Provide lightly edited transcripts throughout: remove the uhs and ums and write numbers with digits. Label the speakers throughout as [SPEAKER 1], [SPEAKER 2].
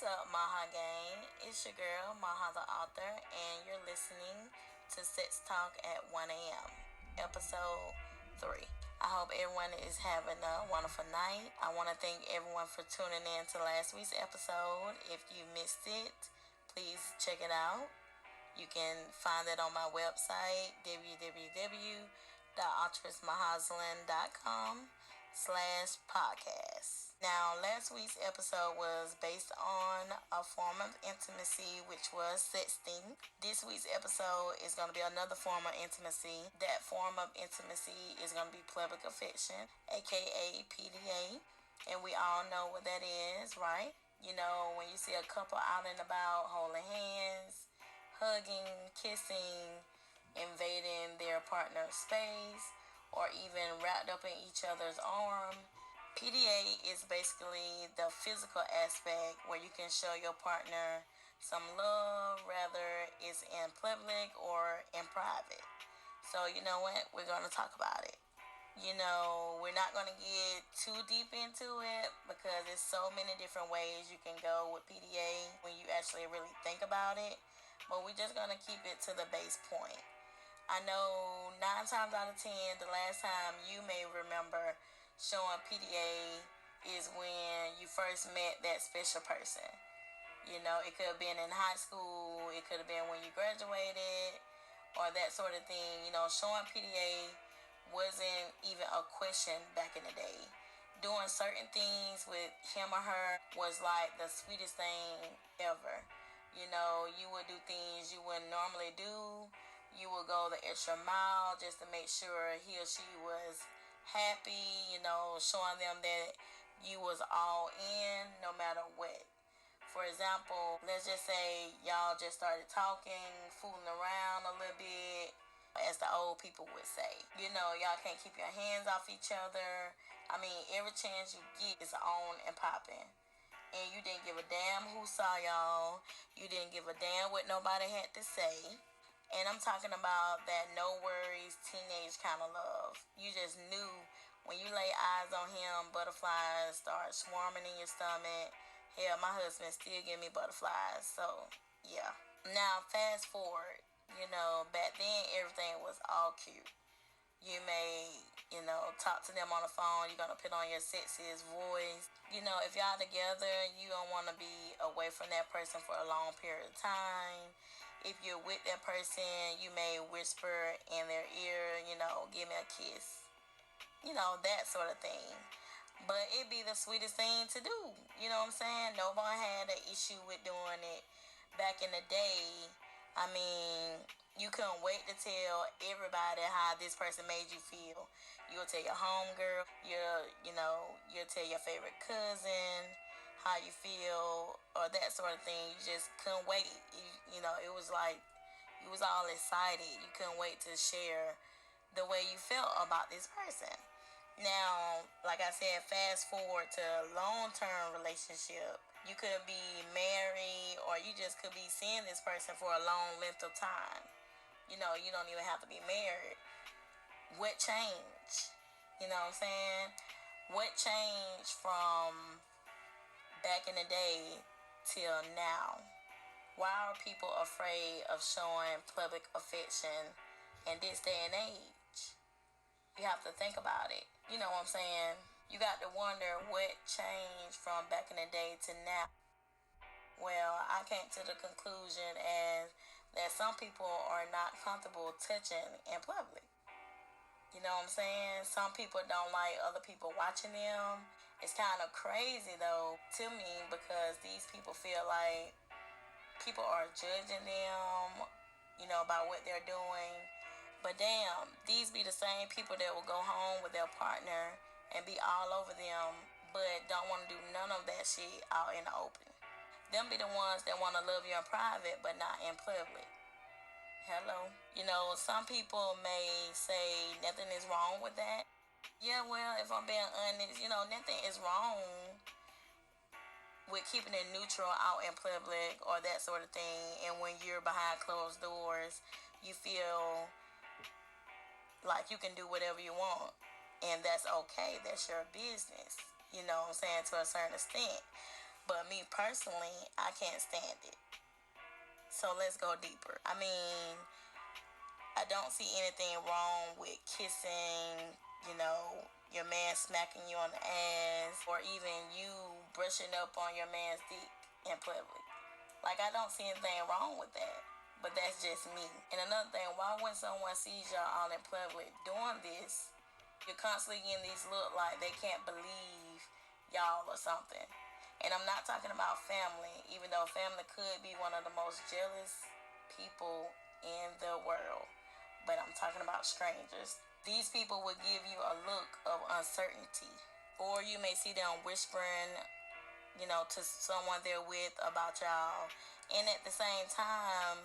[SPEAKER 1] What's up, Maha Gang? It's your girl, Mahatheauthor, and you're listening to Sex Talk at 1 a.m., episode 3. I hope everyone is having a wonderful night. I want to thank everyone for tuning in to last week's episode. If you missed it, please check it out. You can find it on my website, www.ultrasmahasolin.com/podcast. Now, last week's episode was based on a form of intimacy, which was sexting. This week's episode is going to be another form of intimacy. That form of intimacy is going to be public affection, aka PDA. And we all know what that is, right? You know, when you see a couple out and about holding hands, hugging, kissing, invading their partner's space, or even wrapped up in each other's arm. PDA is basically the physical aspect where you can show your partner some love, whether it's in public or in private. So you know what? We're going to talk about it. You know, we're not going to get too deep into it because there's so many different ways you can go with PDA when you actually really think about it. But we're just going to keep it to the base point. I know 9 times out of 10, the last time you may remember showing PDA is when you first met that special person. You know, it could have been in high school, it could have been when you graduated, or that sort of thing. You know, showing PDA wasn't even a question back in the day. Doing certain things with him or her was like the sweetest thing ever. You know, you would do things you wouldn't normally do. You would go the extra mile just to make sure he or she was happy, you know, showing them that you was all in no matter what. For example, let's just say y'all just started talking, fooling around a little bit, as the old people would say. You know, y'all can't keep your hands off each other. I mean, every chance you get is on and popping. And you didn't give a damn who saw y'all. You didn't give a damn what nobody had to say. And I'm talking about that no worries teenage kind of love. You just knew when you lay eyes on him, butterflies start swarming in your stomach. Hell, my husband still give me butterflies. So, yeah. Now, fast forward. You know, back then everything was all cute. You may, talk to them on the phone. You're going to put on your sexiest voice. You know, if y'all together, you don't want to be away from that person for a long period of time. If you're with that person, you may whisper in their ear, give me a kiss. That sort of thing. But it'd be the sweetest thing to do. You know what I'm saying? Nobody had an issue with doing it back in the day. I mean, you couldn't wait to tell everybody how this person made you feel. You'll tell your homegirl, you'll tell your favorite cousin how you feel, or that sort of thing. You just couldn't wait. It was like you was all excited. You couldn't wait to share the way you felt about this person. Now, like I said, fast forward to a long-term relationship. You could be married, or you just could be seeing this person for a long length of time. You don't even have to be married. What changed? You know what I'm saying? What changed from back in the day till now? Why are people afraid of showing public affection in this day and age? You have to think about it. You know what I'm saying? You got to wonder what changed from back in the day to now. Well, I came to the conclusion as that some people are not comfortable touching in public. You know what I'm saying? Some people don't like other people watching them. It's kind of crazy though to me because these people feel like people are judging them, about what they're doing. But damn, these be the same people that will go home with their partner and be all over them, but don't want to do none of that shit out in the open. Them be the ones that want to love you in private, but not in public. Hello. Some people may say nothing is wrong with that. Yeah, well, if I'm being honest, nothing is wrong with keeping it neutral out in public or that sort of thing. And when you're behind closed doors, you feel like you can do whatever you want. And that's okay. That's your business. You know what I'm saying? To a certain extent. But me personally, I can't stand it. So let's go deeper. I mean, I don't see anything wrong with kissing, you know, your man smacking you on the ass, or even you brushing up on your man's dick in public. Like, I don't see anything wrong with that. But that's just me. And another thing, why when someone sees y'all all in public doing this, you're constantly getting these look like they can't believe y'all or something. And I'm not talking about family, even though family could be one of the most jealous people in the world. But I'm talking about strangers. These people will give you a look of uncertainty. Or you may see them whispering, you know, to someone they're with about y'all. And at the same time,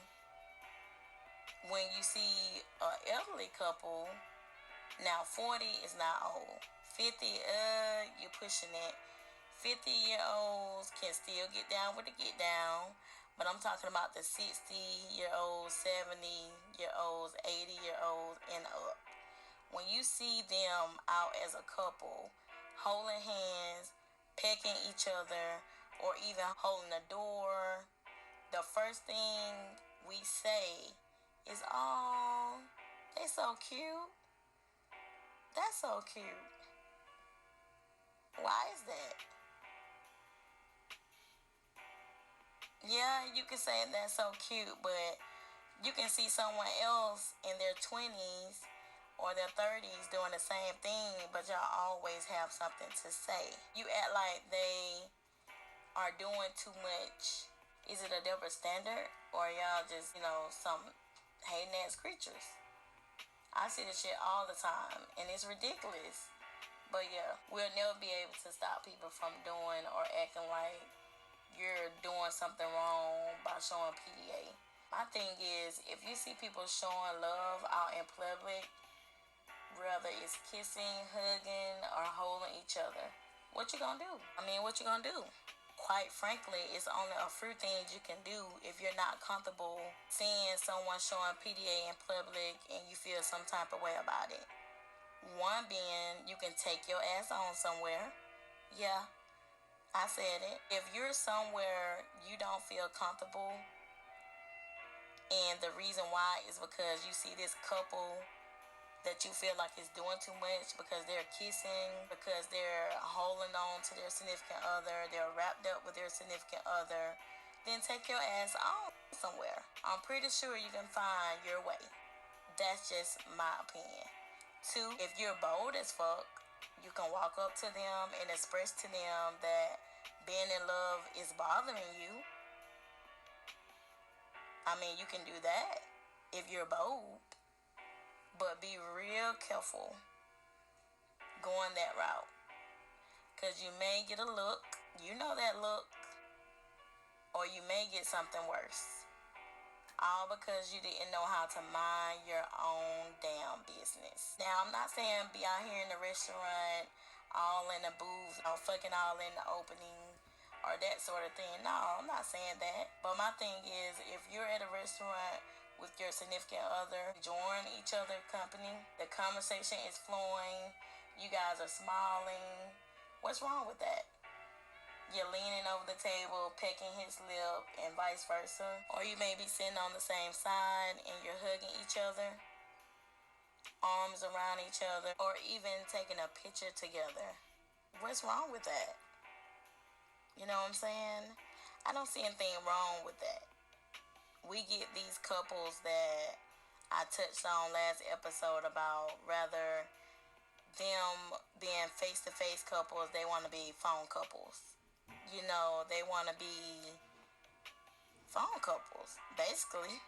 [SPEAKER 1] when you see an elderly couple, now 40 is not old. 50, you're pushing it. 50-year-olds can still get down with the get down. But I'm talking about the 60-year-olds, 70-year-olds, 80-year-olds, and up. When you see them out as a couple, holding hands, pecking each other, or even holding the door, the first thing we say is, "Oh, they so cute. That's so cute." Why is that? Yeah, you can say that's so cute, but you can see someone else in their 20s or their 30s doing the same thing, but y'all always have something to say. You act like they are doing too much. Is it a double standard, or y'all just, you know, some hating ass creatures? I see this shit all the time, and it's ridiculous. But yeah, we'll never be able to stop people from doing or acting like you're doing something wrong by showing PDA. My thing is, if you see people showing love out in public, whether it's kissing, hugging, or holding each other, what you gonna do? I mean, what you gonna do? Quite frankly, it's only a few things you can do if you're not comfortable seeing someone showing PDA in public and you feel some type of way about it. One being, you can take your ass on somewhere. Yeah, I said it. If you're somewhere you don't feel comfortable, and the reason why is because you see this couple that you feel like is doing too much, because they're kissing, because they're holding on to their significant other, they're wrapped up with their significant other, then take your ass on somewhere. I'm pretty sure you can find your way. That's just my opinion. Two, if you're bold as fuck, you can walk up to them and express to them that being in love is bothering you. I mean, you can do that if you're bold. But be real careful going that route. Because you may get a look, you know that look, or you may get something worse. All because you didn't know how to mind your own damn business. Now, I'm not saying be out here in the restaurant, all in the booth, or fucking all in the opening, or that sort of thing. No, I'm not saying that. But my thing is, if you're at a restaurant with your significant other, enjoying each other's company, the conversation is flowing, you guys are smiling, what's wrong with that? You're leaning over the table, pecking his lip, and vice versa. Or you may be sitting on the same side and you're hugging each other, arms around each other, or even taking a picture together. What's wrong with that? You know what I'm saying? I don't see anything wrong with that. We get these couples that I touched on last episode about, rather them being face-to-face couples, they want to be phone couples. You know, they want to be phone couples, basically.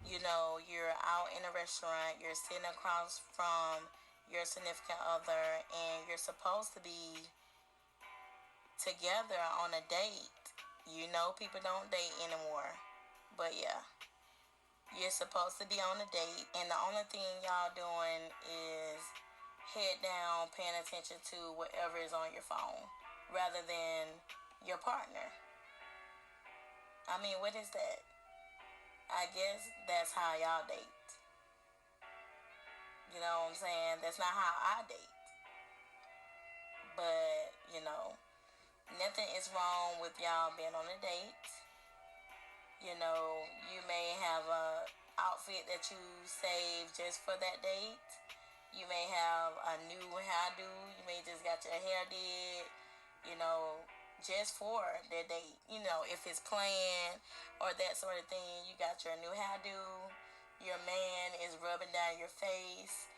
[SPEAKER 1] You know, you're out in a restaurant, you're sitting across from your significant other, and you're supposed to be together on a date. You know, people don't date anymore. But yeah, you're supposed to be on a date, and the only thing y'all doing is head down, paying attention to whatever is on your phone, rather than your partner. I mean, what is that? I guess that's how y'all date. You know what I'm saying? That's not how I date. But, you know, Nothing is wrong with y'all being on a date. You know, you may have a outfit that you saved just for that date. You may have a new hairdo. You may just got your hair did, you know, just for the date. You know, if it's planned or that sort of thing, you got your new hairdo. Your man is rubbing down your face,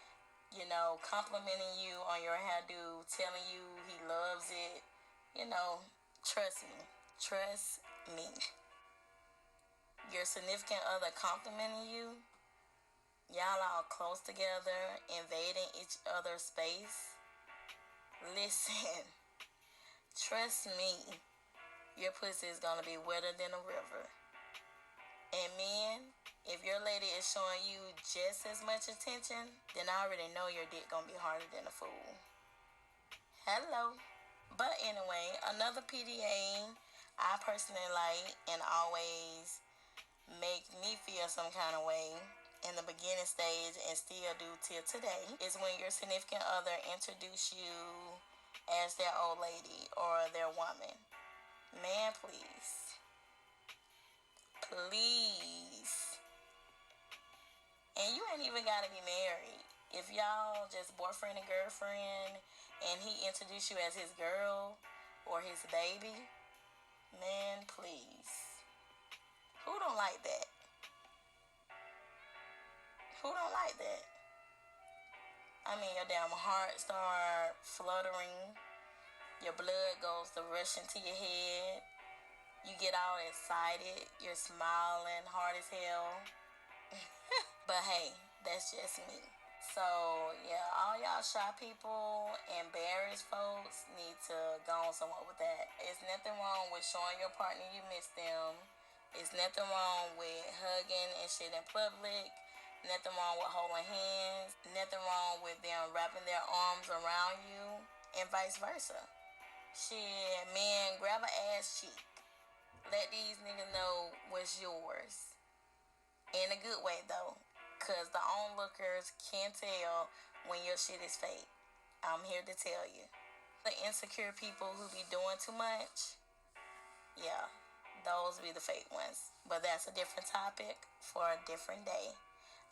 [SPEAKER 1] you know, complimenting you on your hairdo, telling you he loves it. You know, trust me. Trust me. Your significant other complimenting you, y'all all close together, invading each other's space. Listen, trust me, your pussy is gonna be wetter than a river. And men, if your lady is showing you just as much attention, then I already know your dick gonna be harder than a fool. Hello. But anyway, another PDA I personally like and always make me feel some kind of way in the beginning stage and still do till today is when your significant other introduce you as their old lady or their woman. Man, please. Please. And you ain't even gotta be married. If y'all just boyfriend and girlfriend and he introduce you as his girl or his baby, man, please. Who don't like that? Who don't like that? I mean, your damn heart start fluttering. Your blood goes to rushing to your head. You get all excited. You're smiling hard as hell. But hey, that's just me. So, yeah, all y'all shy people, embarrassed folks need to go on somewhere with that. It's nothing wrong with showing your partner you miss them. It's nothing wrong with hugging and shit in public. Nothing wrong with holding hands. Nothing wrong with them wrapping their arms around you and vice versa. Shit, man, grab an ass cheek. Let these niggas know what's yours. In a good way, though. Because the onlookers can tell when your shit is fake. I'm here to tell you. The insecure people who be doing too much, yeah, those be the fake ones. But that's a different topic for a different day.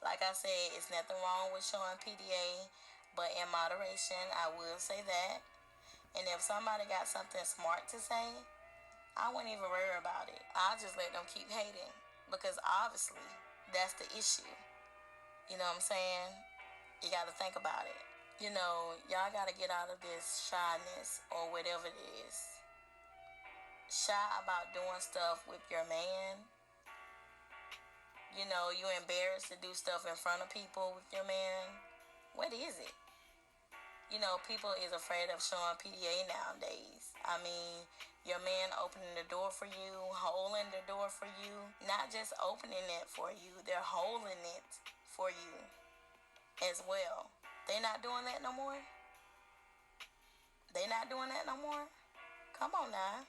[SPEAKER 1] Like I said, it's nothing wrong with showing PDA, but in moderation, I will say that. And if somebody got something smart to say, I wouldn't even worry about it. I'll just let them keep hating. Because obviously, that's the issue. You know what I'm saying? You gotta think about it. You know, y'all gotta get out of this shyness or whatever it is. Shy about doing stuff with your man. You know, you embarrassed to do stuff in front of people with your man. What is it? You know, people is afraid of showing PDA nowadays. I mean, your man opening the door for you, holding the door for you. Not just opening it for you, they're holding it for you as well. They not doing that no more? They not doing that no more? Come on now.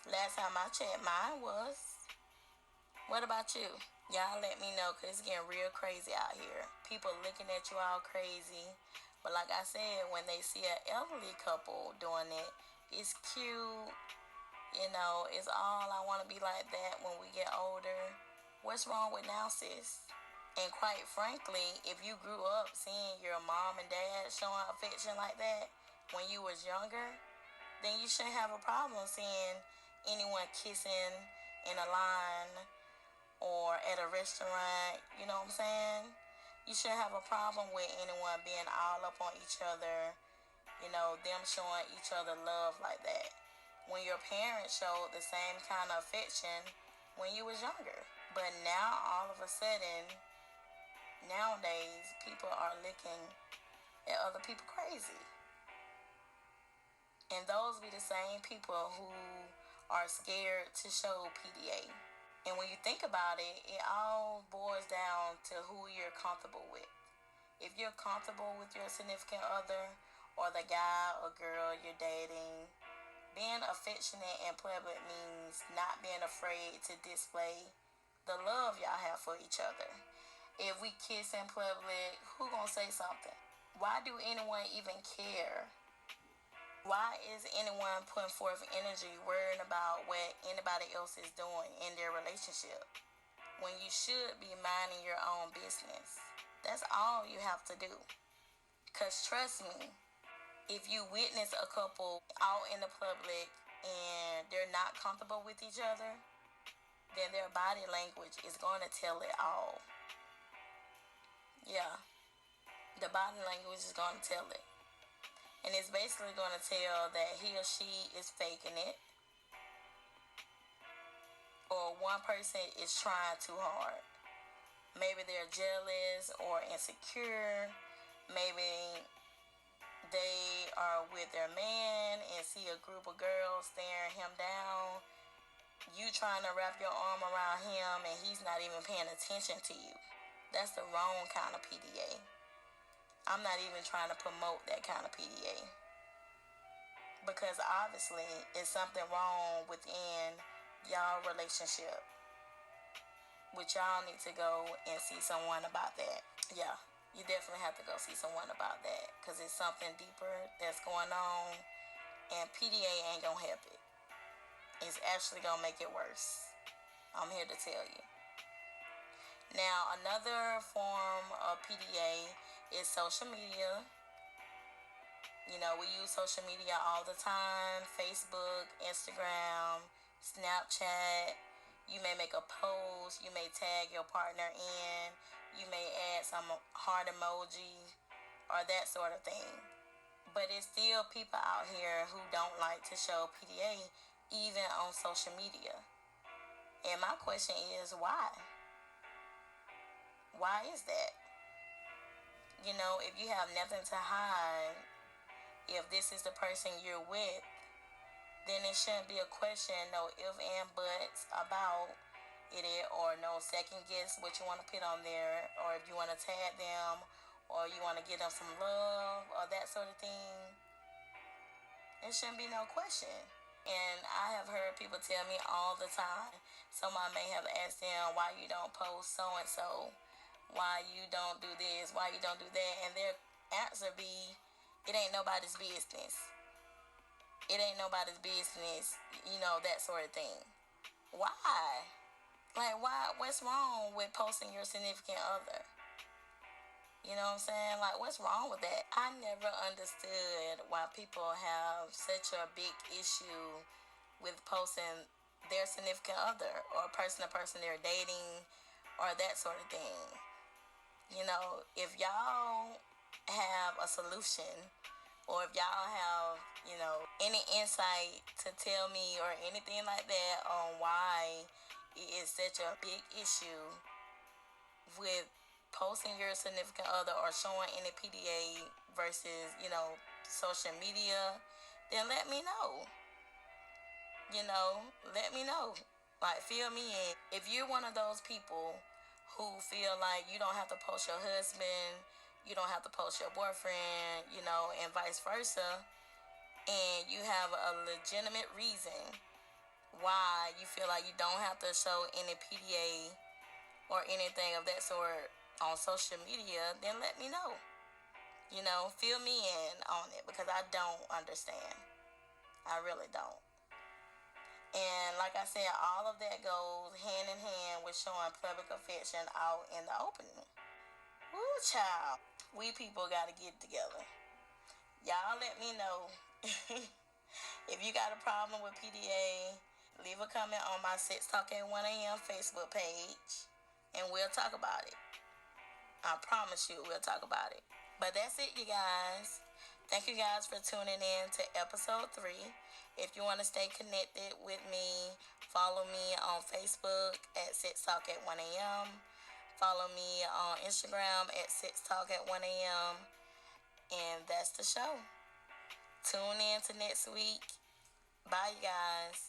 [SPEAKER 1] Last time I checked, mine was. What about you? Y'all let me know, because it's getting real crazy out here. People looking at you all crazy. But like I said, when they see an elderly couple doing it, it's cute. You know, it's all I want to be like that when we get older. What's wrong with now, sis? And quite frankly, if you grew up seeing your mom and dad showing affection like that when you was younger, then you shouldn't have a problem seeing anyone kissing in a line or at a restaurant. You know what I'm saying? You shouldn't have a problem with anyone being all up on each other, you know, them showing each other love like that. When your parents showed the same kind of affection when you was younger. But now, all of a sudden, nowadays, people are looking at other people crazy. And those be the same people who are scared to show PDA. And when you think about it, it all boils down to who you're comfortable with. If you're comfortable with your significant other or the guy or girl you're dating, being affectionate in public means not being afraid to display the love y'all have for each other. If we kiss in public, who gonna say something? Why do anyone even care Why is anyone putting forth energy worrying about what anybody else is doing in their relationship when you should be minding your own business? That's all you have to do. Because trust me, if you witness a couple out in the public and they're not comfortable with each other, then their body language is going to tell it all. Yeah, the body language is going to tell it. And it's basically going to tell that he or she is faking it, or one person is trying too hard. Maybe they're jealous or insecure. Maybe they are with their man and see a group of girls staring him down. You trying to wrap your arm around him and he's not even paying attention to you. That's the wrong kind of PDA. I'm not even trying to promote that kind of PDA. Because obviously it's something wrong within y'all relationship. Which y'all need to go and see someone about that. Yeah, you definitely have to go see someone about that. Because it's something deeper that's going on. And PDA ain't going to help it. It's actually going to make it worse. I'm here to tell you. Now, another form of PDA is social media. You know, we use social media all the time. Facebook, Instagram, Snapchat. You may make a post. You may tag your partner in. You may add some heart emoji or that sort of thing. But it's still people out here who don't like to show PDA even on social media. And my question is, why? Why is that? You know, if you have nothing to hide, if this is the person you're with, then it shouldn't be a question, no if and buts about it, or no second guess what you want to put on there, or if you want to tag them, or you want to give them some love, or that sort of thing. It shouldn't be no question. And I have heard people tell me all the time, someone may have asked them, why you don't post so-and-so, why you don't do this, why you don't do that, and their answer be, it ain't nobody's business. It ain't nobody's business, you know, that sort of thing. Why? Like, why? What's wrong with posting your significant other? You know what I'm saying? Like, what's wrong with that? I never understood why people have such a big issue with posting their significant other or person to person they're dating or that sort of thing. You know, if y'all have a solution, or if y'all have, you know, any insight to tell me or anything like that on why it is such a big issue with posting your significant other or showing any PDA versus, you know, social media, then let me know. You know, let me know. Like, fill me in. If you're one of those people who feel like you don't have to post your husband, you don't have to post your boyfriend, you know, and vice versa, and you have a legitimate reason why you feel like you don't have to show any PDA or anything of that sort on social media, then let me know. You know, fill me in on it, because I don't understand. I really don't. And like I said, all of that goes hand in hand with showing public affection out in the open. Woo, child. We people gotta get together. Y'all let me know. If you got a problem with PDA, leave a comment on my Sex Talk at 1 a.m. Facebook page, and we'll talk about it. I promise you we'll talk about it. But that's it, you guys. Thank you guys for tuning in to episode 3. If you want to stay connected with me, follow me on Facebook at Sex Talk at 1 a.m. Follow me on Instagram at Sex Talk at 1 a.m. And that's the show. Tune in to next week. Bye, you guys.